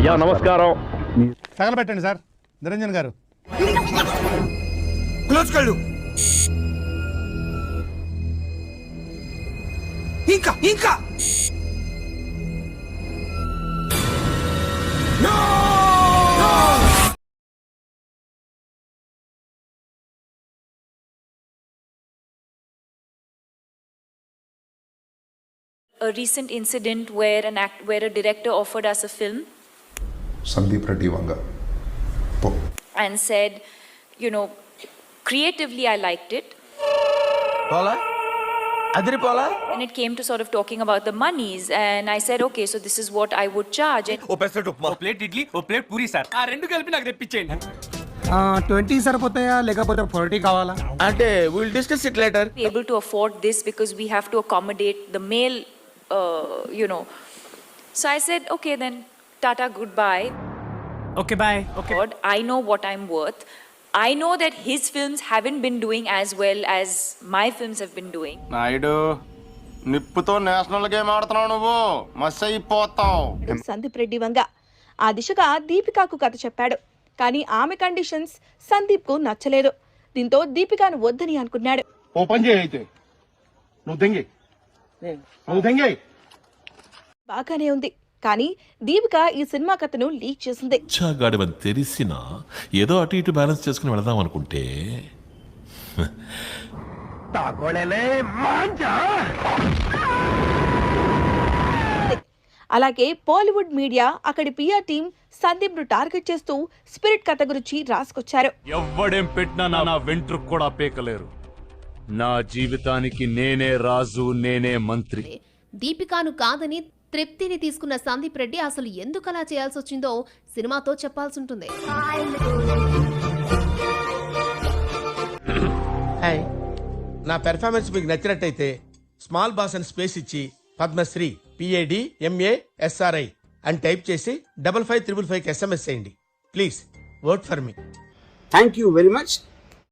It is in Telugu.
అయ్యా నమస్కారం. తగలబెట్టండి సార్ నిరంజన్ గారు. క్లోజ్ కళ్ళు. ఇంకా ఇంకా a recent incident where a director offered us a film Sandeep Reddy Vanga and said, you know, creatively I liked it. పోలా అదిరి పోలా. And it came to sort of talking about the monies, and I said, okay, so this is what I would charge. And ఓ పెసరట్ ఉప్మా, ఓ ప్లేట్ ఇడ్లీ, ఓ ప్లేట్ పూరి సార్. ఆ రెండు కలిపి నాకు తెప్పించేయండి. 20 సరిపోతాయా లేకపోతే 40 కావాలా? అంటే will discuss it later. be able to afford this because we have to accommodate the male, you know. So I said, okay, then tata, goodbye. Okay bye. Okay. God, I know what I'm worth. I know that his films haven't been doing as well as my films have been doing. Naidu నిప్పుతో నేషనల్ గేమ్ ఆడుతున్నావు, నువ్వు మస్ అయిపోతావు. సందీప్ రెడ్డి వంగ ఆ దిశగా దీపికాకు కథ చెప్పాడు. కానీ ఆమె కండిషన్స్ సందీప్కు నచ్చలేదు. దీంతో దీపికాను వద్దని అనుకున్నాడు. ఓపెన్ చేయి అయితే నువ్వు దెంగే. బాగానే ఉంది, కానీ దీపిక ఈ సినిమా కథను లీక్ చేసింది. చాగాడమని తెలిసినా ఏదో అటు ఇటు బ్యాలెన్స్ చేసుకుని వెళదాం అనుకుంటే అలాగే బాలీవుడ్ మీడియా అక్కడి పిఆర్ టీం సందీప్ ను టార్గెట్ చేస్తూ స్పిరిట్ కథ గురించి రాసుకొచ్చారు. ఎవ్వడేం పెట్టినా నా వెంట్రుకు కూడా పీకలేరు. నా జీవితానికి నేనే రాజు, నేనే మంత్రి. దీపికాను కాదని తృప్తిని తీసుకున్న సందీప్ రెడ్డి అసలు ఎందుకు అలా చేయాల్సి వచ్చిందో సినిమాతో చెప్పాల్సి ఉంటుంది. హాయ్, నా పెర్ఫార్మెన్స్ మీకు నచ్చినట్టయితే స్మాల్ బాస్ అని స్పేస్ ఇచ్చి పద్మశ్రీ PADMASRI అని టైప్ చేసి 5555 SMS చేయండి. Please vote for me. Thank you very much.